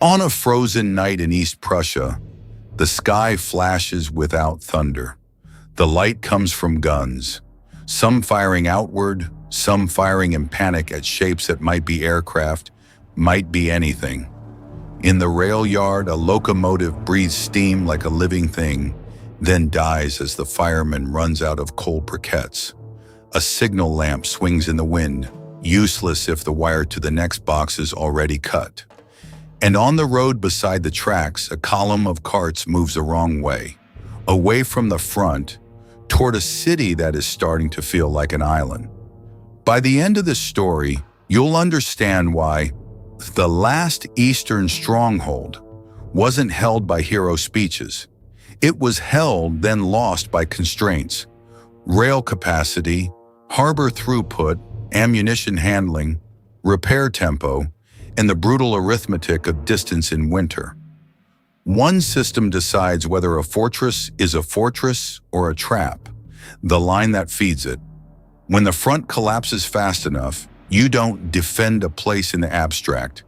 On a frozen night in East Prussia, the sky flashes without thunder. The light comes from guns, some firing outward, some firing in panic at shapes that might be aircraft, might be anything. In the rail yard, a locomotive breathes steam like a living thing, then dies as the fireman runs out of coal briquettes. A signal lamp swings in the wind, useless if the wire to the next box is already cut. And on the road beside the tracks, a column of carts moves the wrong way, away from the front, toward a city that is starting to feel like an island. By the end of the story, you'll understand why the last Eastern stronghold wasn't held by hero speeches. It was held, then lost by constraints: rail capacity, harbor throughput, ammunition handling, repair tempo, and the brutal arithmetic of distance in winter. One system decides whether a fortress is a fortress or a trap, the line that feeds it. When the front collapses fast enough, you don't defend a place in the abstract.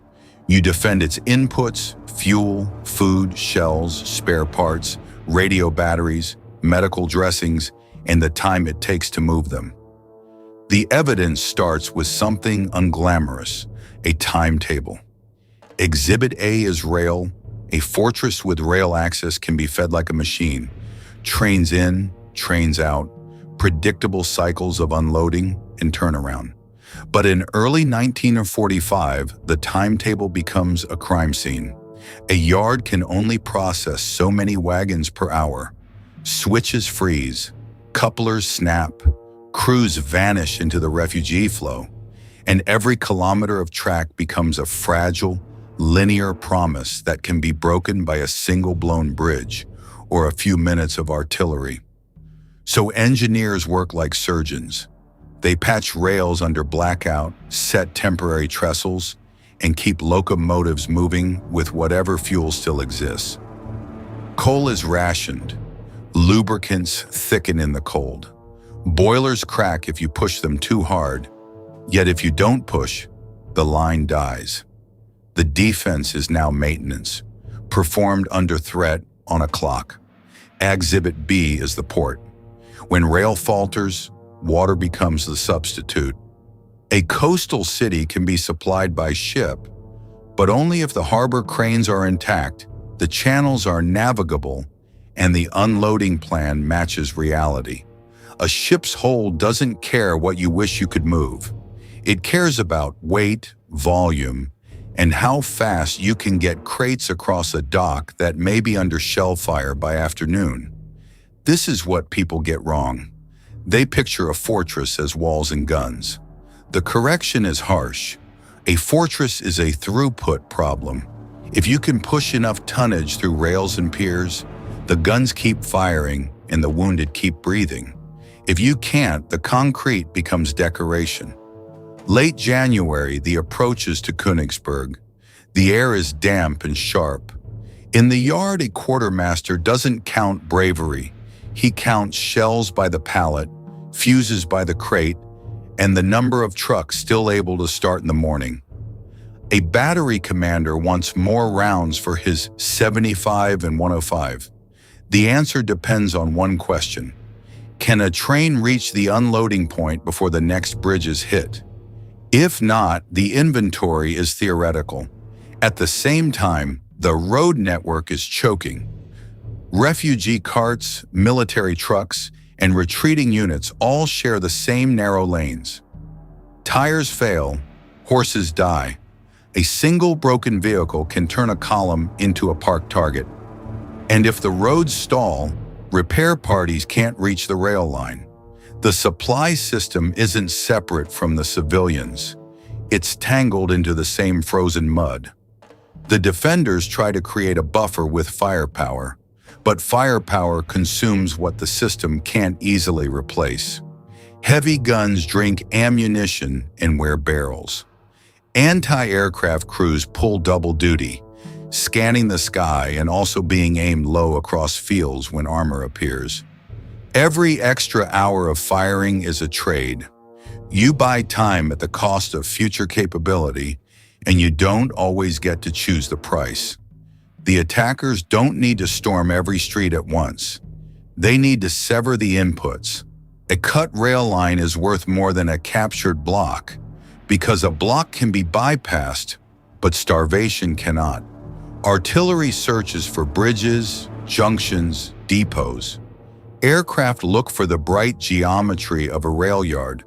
You defend its inputs: fuel, food, shells, spare parts, radio batteries, medical dressings, and the time it takes to move them. The evidence starts with something unglamorous: a timetable. Exhibit A is rail. A fortress with rail access can be fed like a machine. Trains in, trains out, predictable cycles of unloading and turnaround. But in early 1945, the timetable becomes a crime scene. A yard can only process so many wagons per hour. Switches freeze, couplers snap, crews vanish into the refugee flow, and every kilometer of track becomes a fragile, linear promise that can be broken by a single blown bridge or a few minutes of artillery. So engineers work like surgeons. They patch rails under blackout, set temporary trestles, and keep locomotives moving with whatever fuel still exists. Coal is rationed. Lubricants thicken in the cold. Boilers crack if you push them too hard. Yet if you don't push, the line dies. The defense is now maintenance, performed under threat on a clock. Exhibit B is the port. When rail falters, water becomes the substitute. A coastal city can be supplied by ship, but only if the harbor cranes are intact, the channels are navigable, and the unloading plan matches reality. A ship's hold doesn't care what you wish you could move. It cares about weight, volume, and how fast you can get crates across a dock that may be under shell fire by afternoon. This is what people get wrong. They picture a fortress as walls and guns. The correction is harsh. A fortress is a throughput problem. If you can push enough tonnage through rails and piers, the guns keep firing and the wounded keep breathing. If you can't, the concrete becomes decoration. Late January, the approach is to Königsberg. The air is damp and sharp. In the yard, a quartermaster doesn't count bravery. He counts shells by the pallet, fuses by the crate, and the number of trucks still able to start in the morning. A battery commander wants more rounds for his 75 and 105. The answer depends on one question: can a train reach the unloading point before the next bridge is hit? If not, the inventory is theoretical. At the same time, the road network is choking. Refugee carts, military trucks, and retreating units all share the same narrow lanes. Tires fail, horses die. A single broken vehicle can turn a column into a parked target. And if the roads stall, repair parties can't reach the rail line. The supply system isn't separate from the civilians. It's tangled into the same frozen mud. The defenders try to create a buffer with firepower, but firepower consumes what the system can't easily replace. Heavy guns drink ammunition and wear barrels. Anti-aircraft crews pull double duty, scanning the sky and also being aimed low across fields when armor appears. Every extra hour of firing is a trade. You buy time at the cost of future capability, and you don't always get to choose the price. The attackers don't need to storm every street at once. They need to sever the inputs. A cut rail line is worth more than a captured block, because a block can be bypassed, but starvation cannot. Artillery searches for bridges, junctions, depots. Aircraft look for the bright geometry of a rail yard.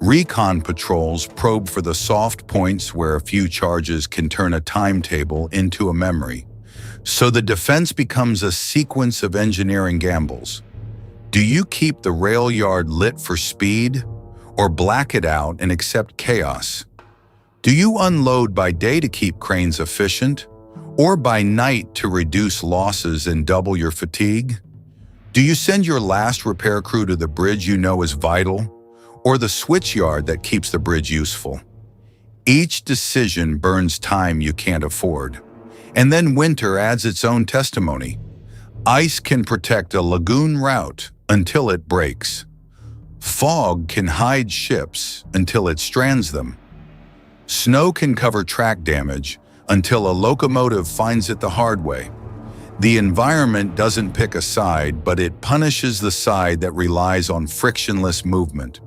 Recon patrols probe for the soft points where a few charges can turn a timetable into a memory. So the defense becomes a sequence of engineering gambles. Do you keep the rail yard lit for speed, or black it out and accept chaos? Do you unload by day to keep cranes efficient, or by night to reduce losses and double your fatigue? Do you send your last repair crew to the bridge you know is vital, or the switch yard that keeps the bridge useful? Each decision burns time you can't afford. And then winter adds its own testimony. Ice can protect a lagoon route until it breaks. Fog can hide ships until it strands them. Snow can cover track damage until a locomotive finds it the hard way. The environment doesn't pick a side, but it punishes the side that relies on frictionless movement.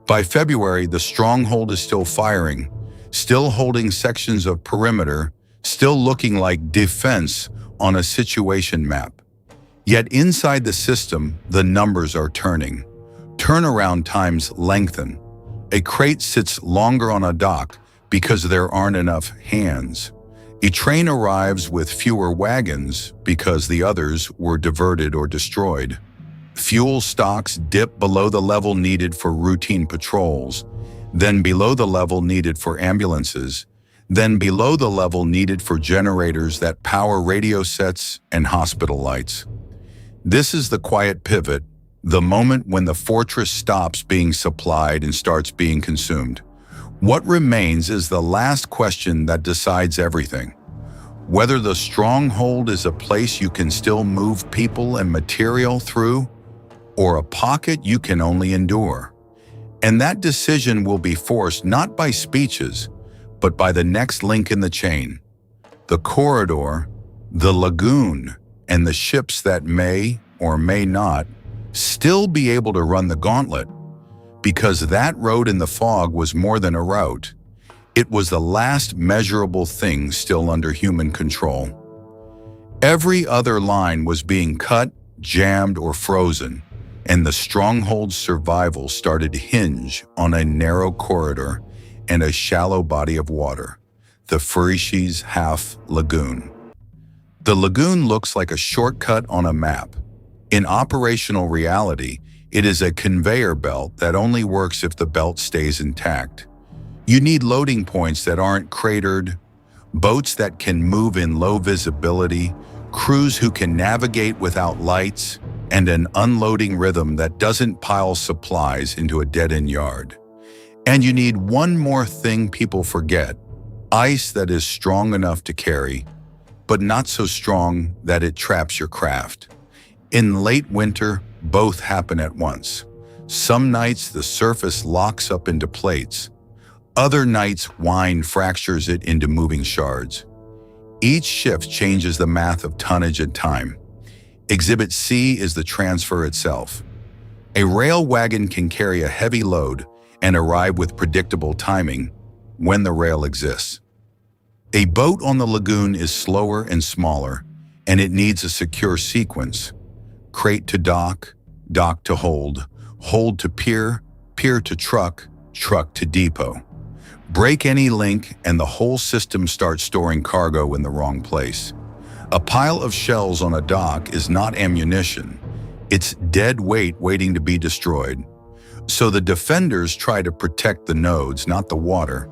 By February, the Stronghold is still firing, still holding sections of perimeter, still looking like defense on a situation map. Yet inside the system, the numbers are turning. Turnaround times lengthen. A crate sits longer on a dock because there aren't enough hands. A train arrives with fewer wagons because the others were diverted or destroyed. Fuel stocks dip below the level needed for routine patrols, then below the level needed for ambulances, then below the level needed for generators that power radio sets and hospital lights. This is the quiet pivot, the moment when the fortress stops being supplied and starts being consumed. What remains is the last question that decides everything. Whether the Stronghold is a place you can still move people and material through, or a pocket you can only endure. And that decision will be forced not by speeches, but by the next link in the chain. The corridor, the lagoon, and the ships that may, or may not, still be able to run the gauntlet, because that road in the fog was more than a route. It was the last measurable thing still under human control. Every other line was being cut, jammed, or frozen, and the Stronghold's survival started to hinge on a narrow corridor and a shallow body of water, the Frischi's Half Lagoon. The lagoon looks like a shortcut on a map. In operational reality, it is a conveyor belt that only works if the belt stays intact. You need loading points that aren't cratered, boats that can move in low visibility, crews who can navigate without lights, and an unloading rhythm that doesn't pile supplies into a dead-end yard. And you need one more thing people forget: ice that is strong enough to carry, but not so strong that it traps your craft. In late winter, both happen at once. Some nights the surface locks up into plates. Other nights wind fractures it into moving shards. Each shift changes the math of tonnage and time. Exhibit C is the transfer itself. A rail wagon can carry a heavy load and arrive with predictable timing when the rail exists. A boat on the lagoon is slower and smaller, and it needs a secure sequence. Crate to dock, dock to hold, hold to pier, pier to truck, truck to depot. Break any link and the whole system starts storing cargo in the wrong place. A pile of shells on a dock is not ammunition. It's dead weight waiting to be destroyed. So the defenders try to protect the nodes, not the water.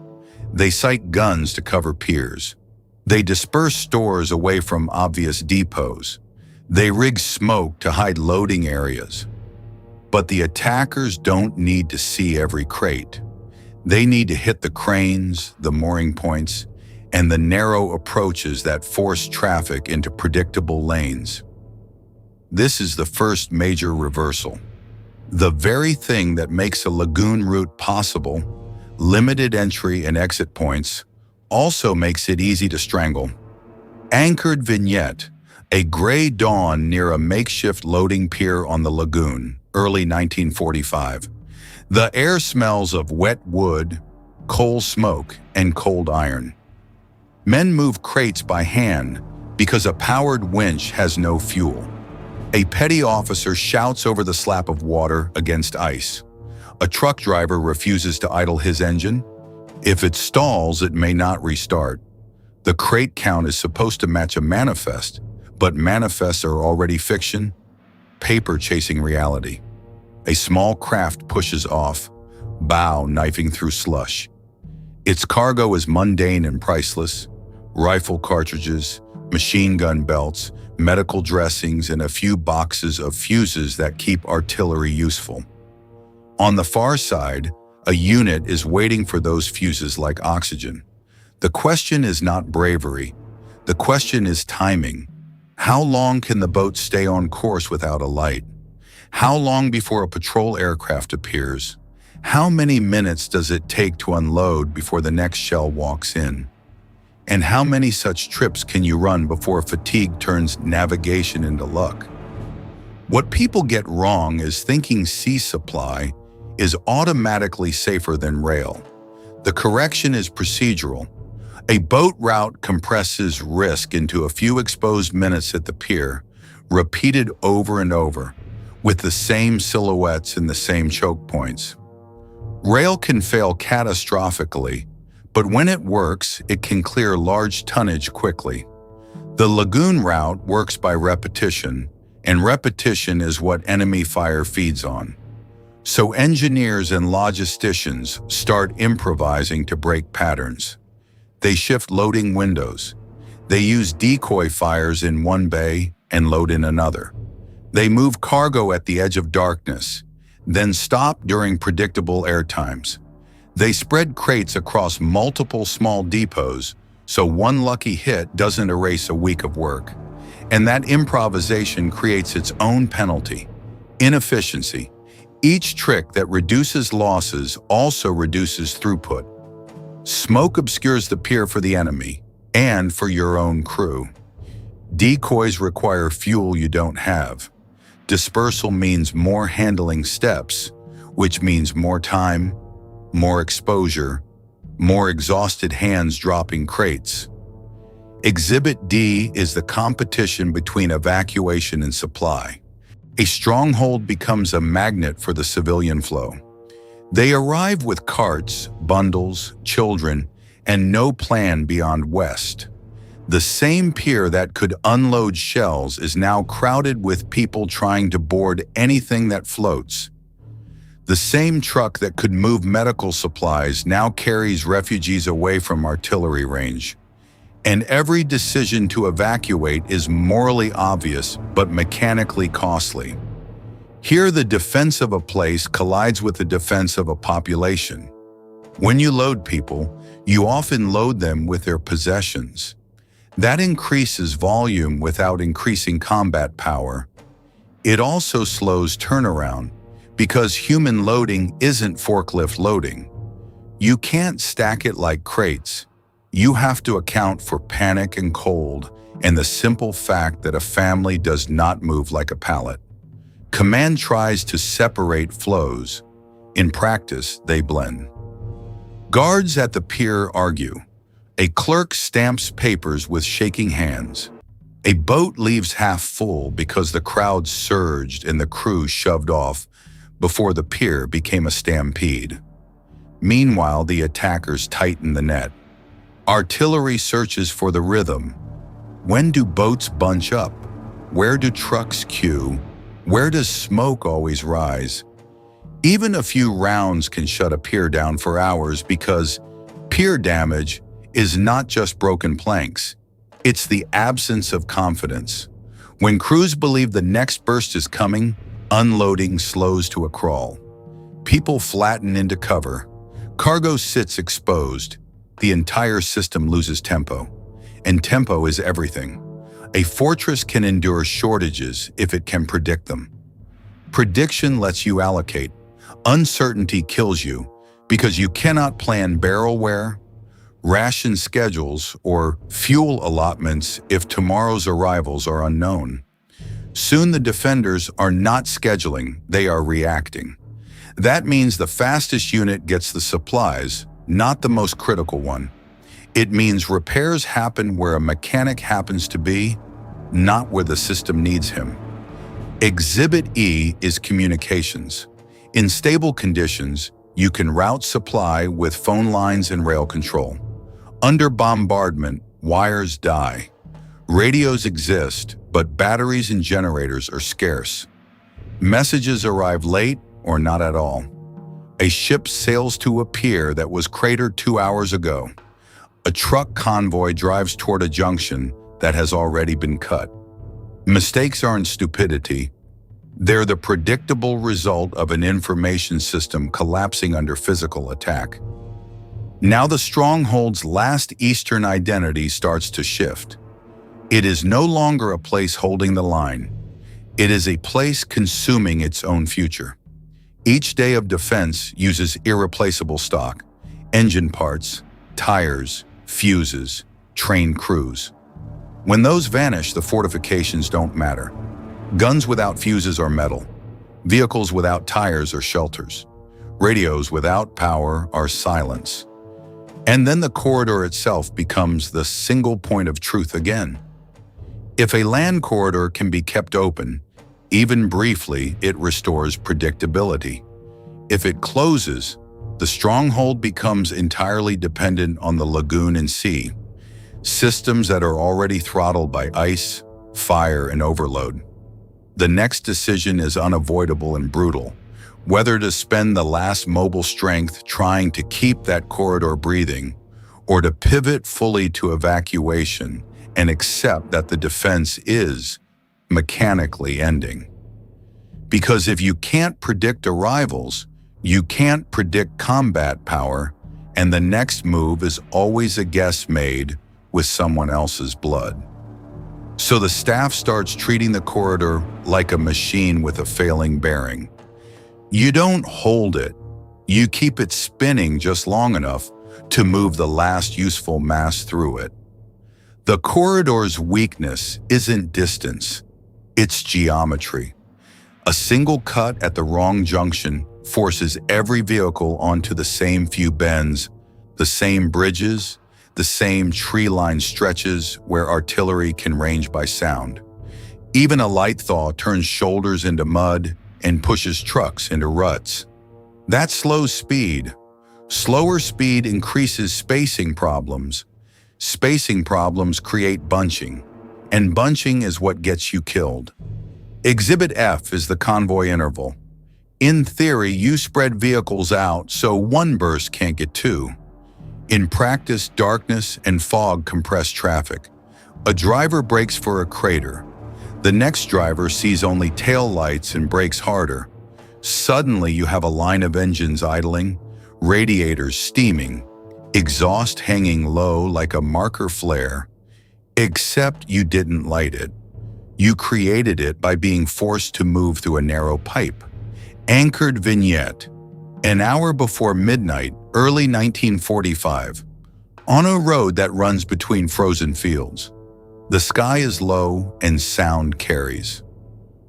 They sight guns to cover piers. They disperse stores away from obvious depots. They rig smoke to hide loading areas. But the attackers don't need to see every crate. They need to hit the cranes, the mooring points, and the narrow approaches that force traffic into predictable lanes. This is the first major reversal. The very thing that makes a lagoon route possible, limited entry and exit points, also makes it easy to strangle. Anchored vignette, a gray dawn near a makeshift loading pier on the lagoon, early 1945. The air smells of wet wood, coal smoke, and cold iron. Men move crates by hand because a powered winch has no fuel. A petty officer shouts over the slap of water against ice. A truck driver refuses to idle his engine. If it stalls, it may not restart. The crate count is supposed to match a manifest, but manifests are already fiction, paper chasing reality. A small craft pushes off, bow knifing through slush. Its cargo is mundane and priceless: rifle cartridges, machine gun belts, medical dressings, and a few boxes of fuses that keep artillery useful. On the far side, a unit is waiting for those fuses like oxygen. The question is not bravery. The question is timing. How long can the boat stay on course without a light? How long before a patrol aircraft appears? How many minutes does it take to unload before the next shell walks in? And how many such trips can you run before fatigue turns navigation into luck? What people get wrong is thinking sea supply is automatically safer than rail. The correction is procedural. A boat route compresses risk into a few exposed minutes at the pier, repeated over and over, with the same silhouettes and the same choke points. Rail can fail catastrophically, but when it works, it can clear large tonnage quickly. The lagoon route works by repetition, and repetition is what enemy fire feeds on. So engineers and logisticians start improvising to break patterns. They shift loading windows. They use decoy fires in one bay and load in another. They move cargo at the edge of darkness, then stop during predictable air times. They spread crates across multiple small depots, so one lucky hit doesn't erase a week of work. And that improvisation creates its own penalty: inefficiency. Each trick that reduces losses also reduces throughput. Smoke obscures the pier for the enemy and for your own crew. Decoys require fuel you don't have. Dispersal means more handling steps, which means more time, more exposure, more exhausted hands dropping crates. Exhibit D is the competition between evacuation and supply. A stronghold becomes a magnet for the civilian flow. They arrive with carts, bundles, children, and no plan beyond west. The same pier that could unload shells is now crowded with people trying to board anything that floats. The same truck that could move medical supplies now carries refugees away from artillery range. And every decision to evacuate is morally obvious but mechanically costly. Here, the defense of a place collides with the defense of a population. When you load people, you often load them with their possessions. That increases volume without increasing combat power. It also slows turnaround, because human loading isn't forklift loading. You can't stack it like crates. You have to account for panic and cold and the simple fact that a family does not move like a pallet. Command tries to separate flows. In practice, they blend. Guards at the pier argue. A clerk stamps papers with shaking hands. A boat leaves half full because the crowd surged and the crew shoved off before the pier became a stampede. Meanwhile, the attackers tighten the net. Artillery searches for the rhythm. When do boats bunch up? Where do trucks queue? Where does smoke always rise? Even a few rounds can shut a pier down for hours, because pier damage is not just broken planks. It's the absence of confidence. When crews believe the next burst is coming, unloading slows to a crawl. People flatten into cover. Cargo sits exposed. The entire system loses tempo. And tempo is everything. A fortress can endure shortages if it can predict them. Prediction lets you allocate. Uncertainty kills you, because you cannot plan barrel wear, ration schedules, or fuel allotments if tomorrow's arrivals are unknown. Soon the defenders are not scheduling, they are reacting. That means the fastest unit gets the supplies, not the most critical one. It means repairs happen where a mechanic happens to be, not where the system needs him. Exhibit E is communications. In stable conditions, you can route supply with phone lines and rail control. Under bombardment, wires die. Radios exist, but batteries and generators are scarce. Messages arrive late or not at all. A ship sails to a pier that was cratered 2 hours ago. A truck convoy drives toward a junction that has already been cut. Mistakes aren't stupidity. They're the predictable result of an information system collapsing under physical attack. Now the Stronghold's last Eastern identity starts to shift. It is no longer a place holding the line. It is a place consuming its own future. Each day of defense uses irreplaceable stock: engine parts, tires, fuses, trained crews. When those vanish, the fortifications don't matter. Guns without fuses are metal. Vehicles without tires are shelters. Radios without power are silence. And then the corridor itself becomes the single point of truth again. If a land corridor can be kept open, even briefly, it restores predictability. If it closes, the Stronghold becomes entirely dependent on the lagoon and sea, systems that are already throttled by ice, fire, and overload. The next decision is unavoidable and brutal: whether to spend the last mobile strength trying to keep that corridor breathing, or to pivot fully to evacuation and accept that the defense is mechanically ending. Because if you can't predict arrivals, you can't predict combat power, and the next move is always a guess made with someone else's blood. So the staff starts treating the corridor like a machine with a failing bearing. You don't hold it, you keep it spinning just long enough to move the last useful mass through it. The corridor's weakness isn't distance, it's geometry. A single cut at the wrong junction forces every vehicle onto the same few bends, the same bridges, the same tree-lined stretches where artillery can range by sound. Even a light thaw turns shoulders into mud and pushes trucks into ruts. That slows speed. Slower speed increases spacing problems. Spacing problems create bunching, and bunching is what gets you killed. Exhibit F is the convoy interval. In theory, you spread vehicles out so one burst can't get two. In practice, darkness and fog compress traffic. A driver brakes for a crater. The next driver sees only tail lights and brakes harder. Suddenly, you have a line of engines idling, radiators steaming, exhaust hanging low like a marker flare. Except you didn't light it. You created it by being forced to move through a narrow pipe. Anchored vignette. An hour before midnight, early 1945. On a road that runs between frozen fields. The sky is low and sound carries.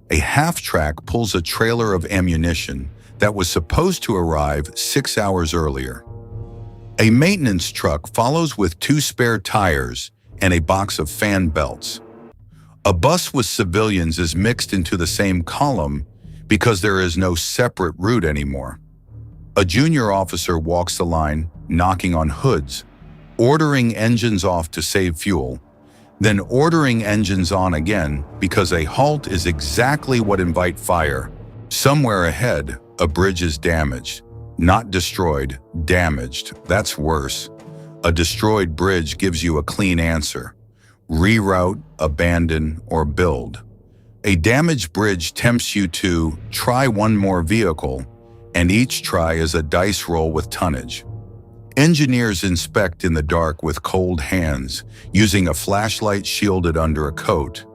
A half-track pulls a trailer of ammunition that was supposed to arrive 6 hours earlier. A maintenance truck follows with 2 spare tires and a box of fan belts. A bus with civilians is mixed into the same column because there is no separate route anymore. A junior officer walks the line, knocking on hoods, ordering engines off to save fuel, then ordering engines on again because a halt is exactly what invites fire. Somewhere ahead, a bridge is damaged. Not destroyed, damaged. That's worse. A destroyed bridge gives you a clean answer. Reroute, abandon, or build. A damaged bridge tempts you to try one more vehicle, and each try is a dice roll with tonnage. Engineers inspect in the dark with cold hands, using a flashlight shielded under a coat.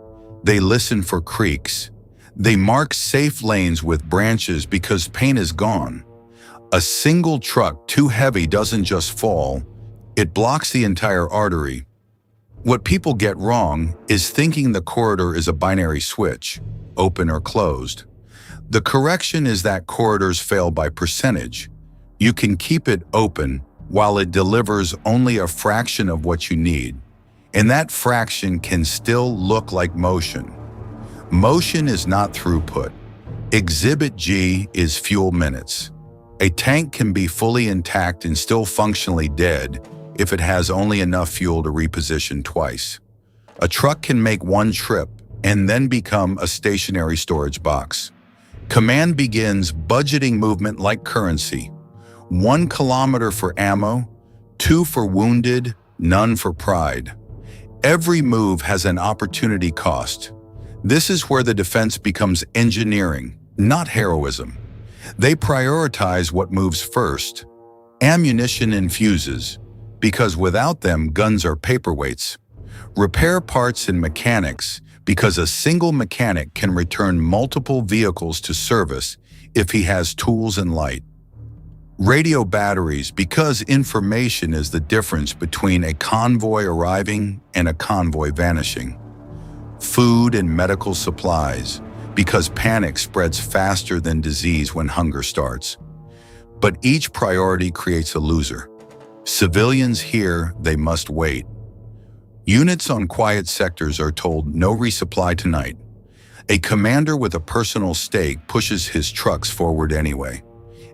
They listen for creaks. They mark safe lanes with branches because paint is gone. A single truck too heavy doesn't just fall, It blocks the entire artery. What people get wrong is thinking the corridor is a binary switch, open or closed. The correction is that corridors fail by percentage. You can keep it open while it delivers only a fraction of what you need, and that fraction can still look like motion. Motion is not throughput. Exhibit G is fuel minutes. A tank can be fully intact and still functionally dead if it has only enough fuel to reposition twice. A truck can make one trip and then become a stationary storage box. Command begins budgeting movement like currency. 1 kilometer for ammo, 2 for wounded, none for pride. Every move has an opportunity cost. This is where the defense becomes engineering, not heroism. They prioritize what moves first. Ammunition and fuses, because without them, guns are paperweights. Repair parts and mechanics, because a single mechanic can return multiple vehicles to service if he has tools and light. Radio batteries, because information is the difference between a convoy arriving and a convoy vanishing. Food and medical supplies, because panic spreads faster than disease when hunger starts. But each priority creates a loser. Civilians hear they must wait. Units on quiet sectors are told no resupply tonight. A commander with a personal stake pushes his trucks forward anyway.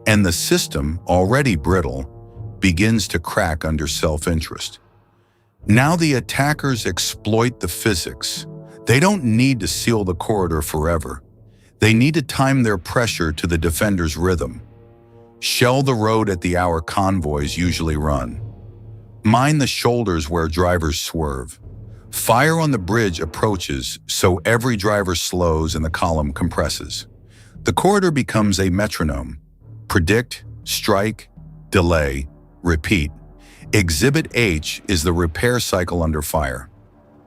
And the system, already brittle, begins to crack under self-interest. Now the attackers exploit the physics. They don't need to seal the corridor forever. They need to time their pressure to the defender's rhythm. Shell the road at the hour convoys usually run. Mine the shoulders where drivers swerve. Fire on the bridge approaches, so every driver slows and the column compresses. The corridor becomes a metronome. Predict, strike, delay, repeat. Exhibit H is the repair cycle under fire.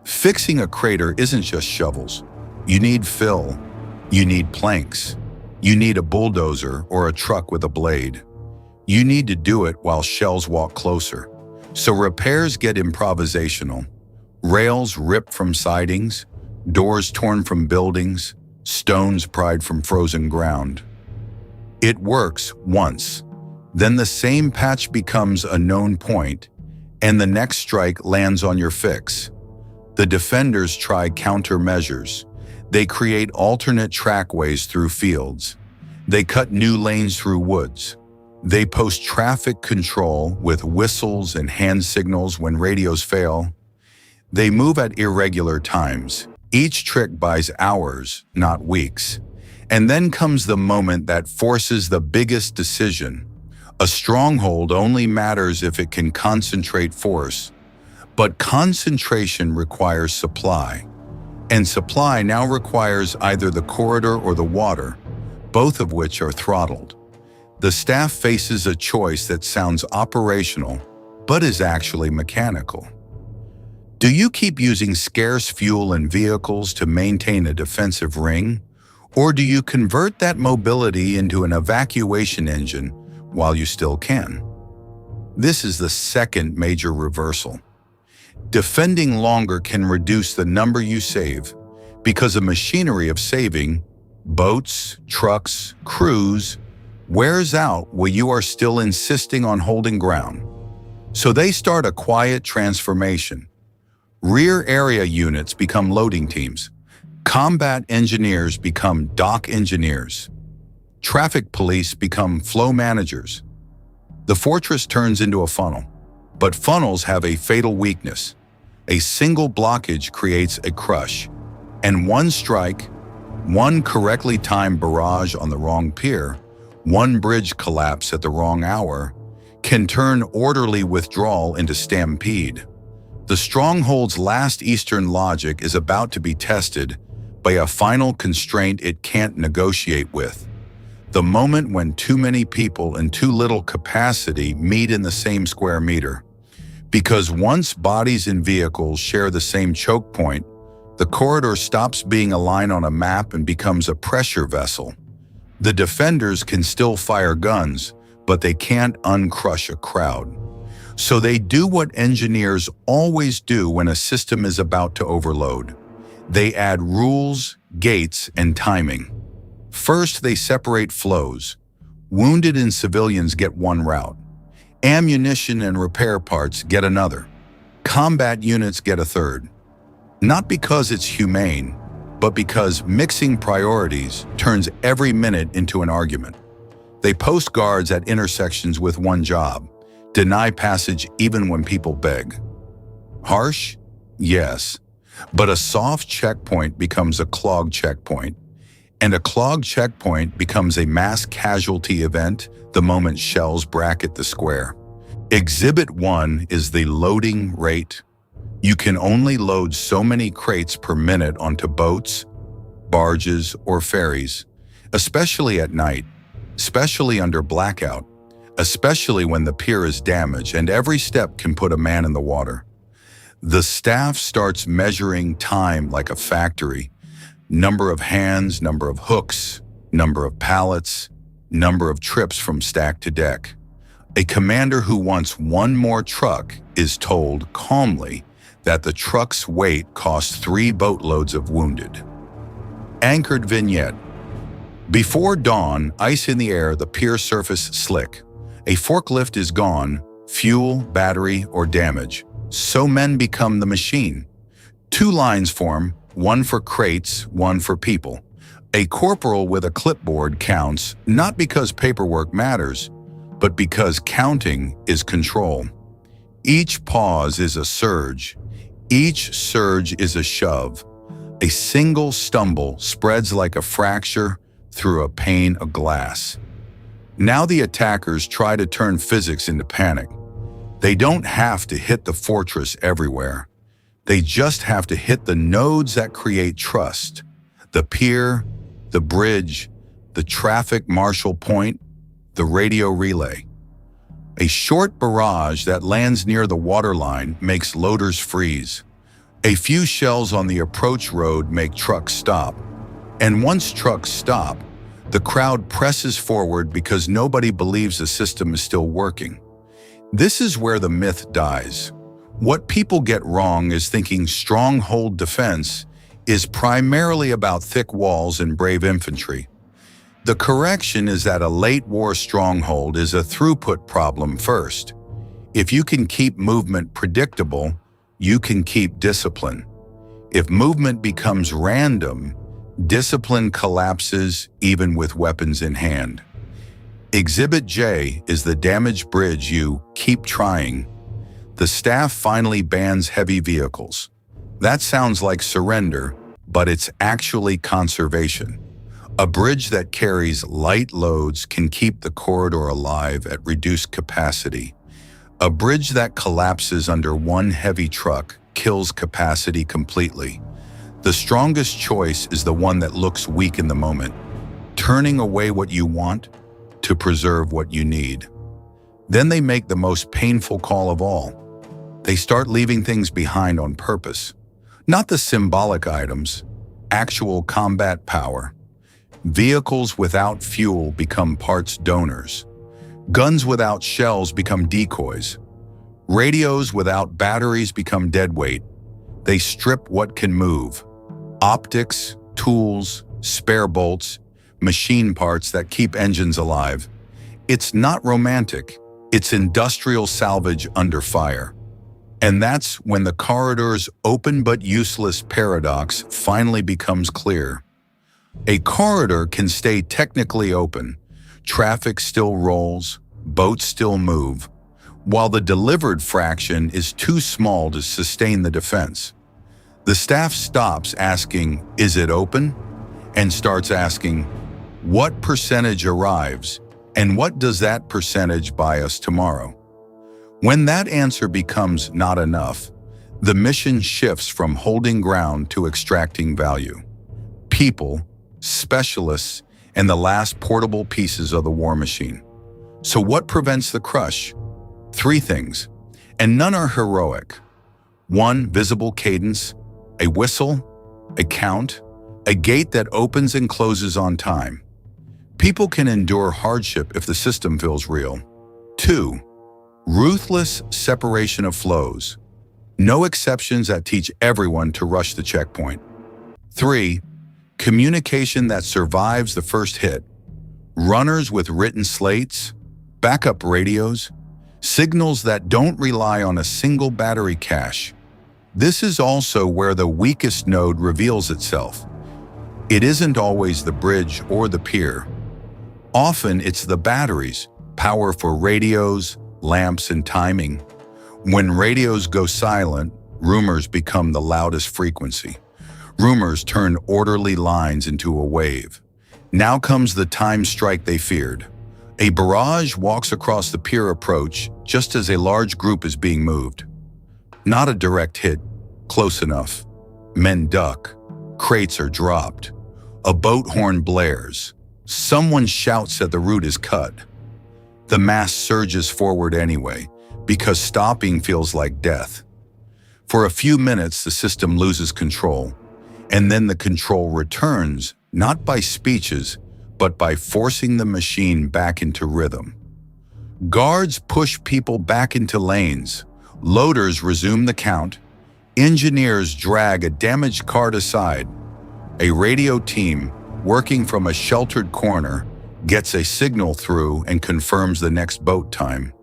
Fixing a crater isn't just shovels. You need fill. You need planks. You need a bulldozer or a truck with a blade. You need to do it while shells walk closer. So repairs get improvisational. Rails ripped from sidings, doors torn from buildings, stones pried from frozen ground. It works once. Then the same patch becomes a known point, and the next strike lands on your fix. The defenders try countermeasures. They create alternate trackways through fields. They cut new lanes through woods. They post traffic control with whistles and hand signals when radios fail. They move at irregular times. Each trick buys hours, not weeks. And then comes the moment that forces the biggest decision. A stronghold only matters if it can concentrate force. But concentration requires supply. And supply now requires either the corridor or the water, both of which are throttled. The staff faces a choice that sounds operational, but is actually mechanical. Do you keep using scarce fuel and vehicles to maintain a defensive ring? Or do you convert that mobility into an evacuation engine while you still can? This is the second major reversal. Defending longer can reduce the number you save because the machinery of saving, boats, trucks, crews, wears out while you are still insisting on holding ground. So they start a quiet transformation. Rear area units become loading teams. Combat engineers become dock engineers. Traffic police become flow managers. The fortress turns into a funnel. But funnels have a fatal weakness. A single blockage creates a crush. And one strike, one correctly timed barrage on the wrong pier, one bridge collapse at the wrong hour, can turn orderly withdrawal into stampede. The Stronghold's last Eastern logic is about to be tested by a final constraint it can't negotiate with. The moment when too many people and too little capacity meet in the same square meter. Because once bodies and vehicles share the same choke point, the corridor stops being a line on a map and becomes a pressure vessel. The defenders can still fire guns, but they can't uncrush a crowd. So they do what engineers always do when a system is about to overload. They add rules, gates, and timing. First, they separate flows. Wounded and civilians get one route. Ammunition and repair parts get another. Combat units get a third. Not because it's humane, but because mixing priorities turns every minute into an argument. They post guards at intersections with one job, deny passage even when people beg. Harsh? Yes. But a soft checkpoint becomes a clogged checkpoint, and a clogged checkpoint becomes a mass casualty event the moment shells bracket the square. Exhibit 1 is the loading rate. You can only load so many crates per minute onto boats, barges, or ferries, especially at night, especially under blackout, especially when the pier is damaged and every step can put a man in the water. The staff starts measuring time like a factory. Number of hands, number of hooks, number of pallets, number of trips from stack to deck. A commander who wants one more truck is told calmly that the truck's weight costs 3 boatloads of wounded. Anchored vignette. Before dawn, ice in the air, the pier surface slick. A forklift is gone, fuel, battery, or damage. So men become the machine. 2 lines form, one for crates, one for people. A corporal with a clipboard counts, not because paperwork matters, but because counting is control. Each pause is a surge. Each surge is a shove. A single stumble spreads like a fracture through a pane of glass. Now the attackers try to turn physics into panic. They don't have to hit the fortress everywhere. They just have to hit the nodes that create trust. The pier, the bridge, the traffic marshal point, the radio relay. A short barrage that lands near the waterline makes loaders freeze. A few shells on the approach road make trucks stop. And once trucks stop, the crowd presses forward because nobody believes the system is still working. This is where the myth dies. What people get wrong is thinking stronghold defense is primarily about thick walls and brave infantry. The correction is that a late war stronghold is a throughput problem first. If you can keep movement predictable, you can keep discipline. If movement becomes random, discipline collapses even with weapons in hand. Exhibit J is the damaged bridge you keep trying. The staff finally bans heavy vehicles. That sounds like surrender, but it's actually conservation. A bridge that carries light loads can keep the corridor alive at reduced capacity. A bridge that collapses under one heavy truck kills capacity completely. The strongest choice is the one that looks weak in the moment, turning away what you want to preserve what you need. Then they make the most painful call of all. They start leaving things behind on purpose. Not the symbolic items, actual combat power. Vehicles without fuel become parts donors. Guns without shells become decoys. Radios without batteries become deadweight. They strip what can move. Optics, tools, spare bolts, machine parts that keep engines alive. It's not romantic. It's industrial salvage under fire. And that's when the corridor's open but useless paradox finally becomes clear. A corridor can stay technically open. Traffic still rolls, boats still move, while the delivered fraction is too small to sustain the defense. The staff stops asking, "Is it open?" and starts asking, "What percentage arrives, and what does that percentage buy us tomorrow?" When that answer becomes not enough, the mission shifts from holding ground to extracting value. People, specialists, and the last portable pieces of the war machine. So what prevents the crush? 3 things, and none are heroic. 1, visible cadence, a whistle, a count, a gate that opens and closes on time. People can endure hardship if the system feels real. 2, Ruthless separation of flows. No exceptions that teach everyone to rush the checkpoint. 3. Communication that survives the first hit. Runners with written slates, backup radios, signals that don't rely on a single battery cache. This is also where the weakest node reveals itself. It isn't always the bridge or the pier. Often it's the batteries, power for radios, lamps, and timing. When radios go silent, rumors become the loudest frequency. Rumors turn orderly lines into a wave. Now comes the time strike they feared. A barrage walks across the pier approach just as a large group is being moved. Not a direct hit, close enough. Men duck. Crates are dropped. A boat horn blares. Someone shouts that the route is cut. The mass surges forward anyway, because stopping feels like death. For a few minutes, the system loses control, and then the control returns, not by speeches, but by forcing the machine back into rhythm. Guards push people back into lanes. Loaders resume the count. Engineers drag a damaged cart aside. A radio team, working from a sheltered corner, gets a signal through and confirms the next boat time.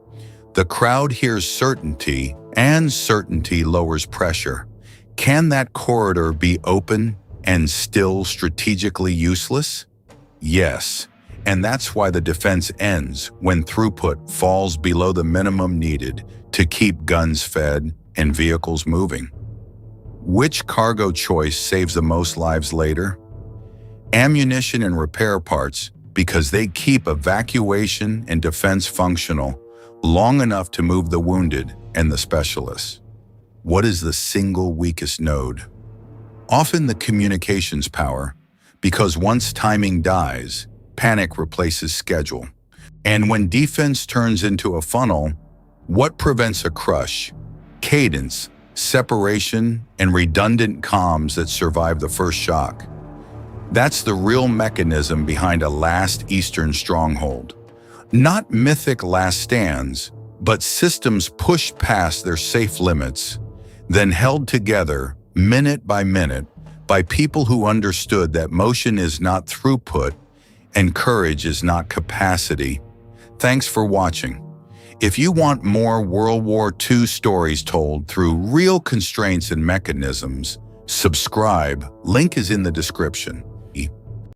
The crowd hears certainty, and certainty lowers pressure. Can that corridor be open and still strategically useless? Yes, and that's why the defense ends when throughput falls below the minimum needed to keep guns fed and vehicles moving. Which cargo choice saves the most lives later? Ammunition and repair parts, because they keep evacuation and defense functional long enough to move the wounded and the specialists. What is the single weakest node? Often the communications power, because once timing dies, panic replaces schedule. And when defense turns into a funnel, what prevents a crush? Cadence, separation, and redundant comms that survive the first shock. That's the real mechanism behind a last Eastern stronghold. Not mythic last stands, but systems pushed past their safe limits, then held together minute by people who understood that motion is not throughput and courage is not capacity. Thanks for watching. If you want more World War II stories told through real constraints and mechanisms, subscribe. Link is in the description.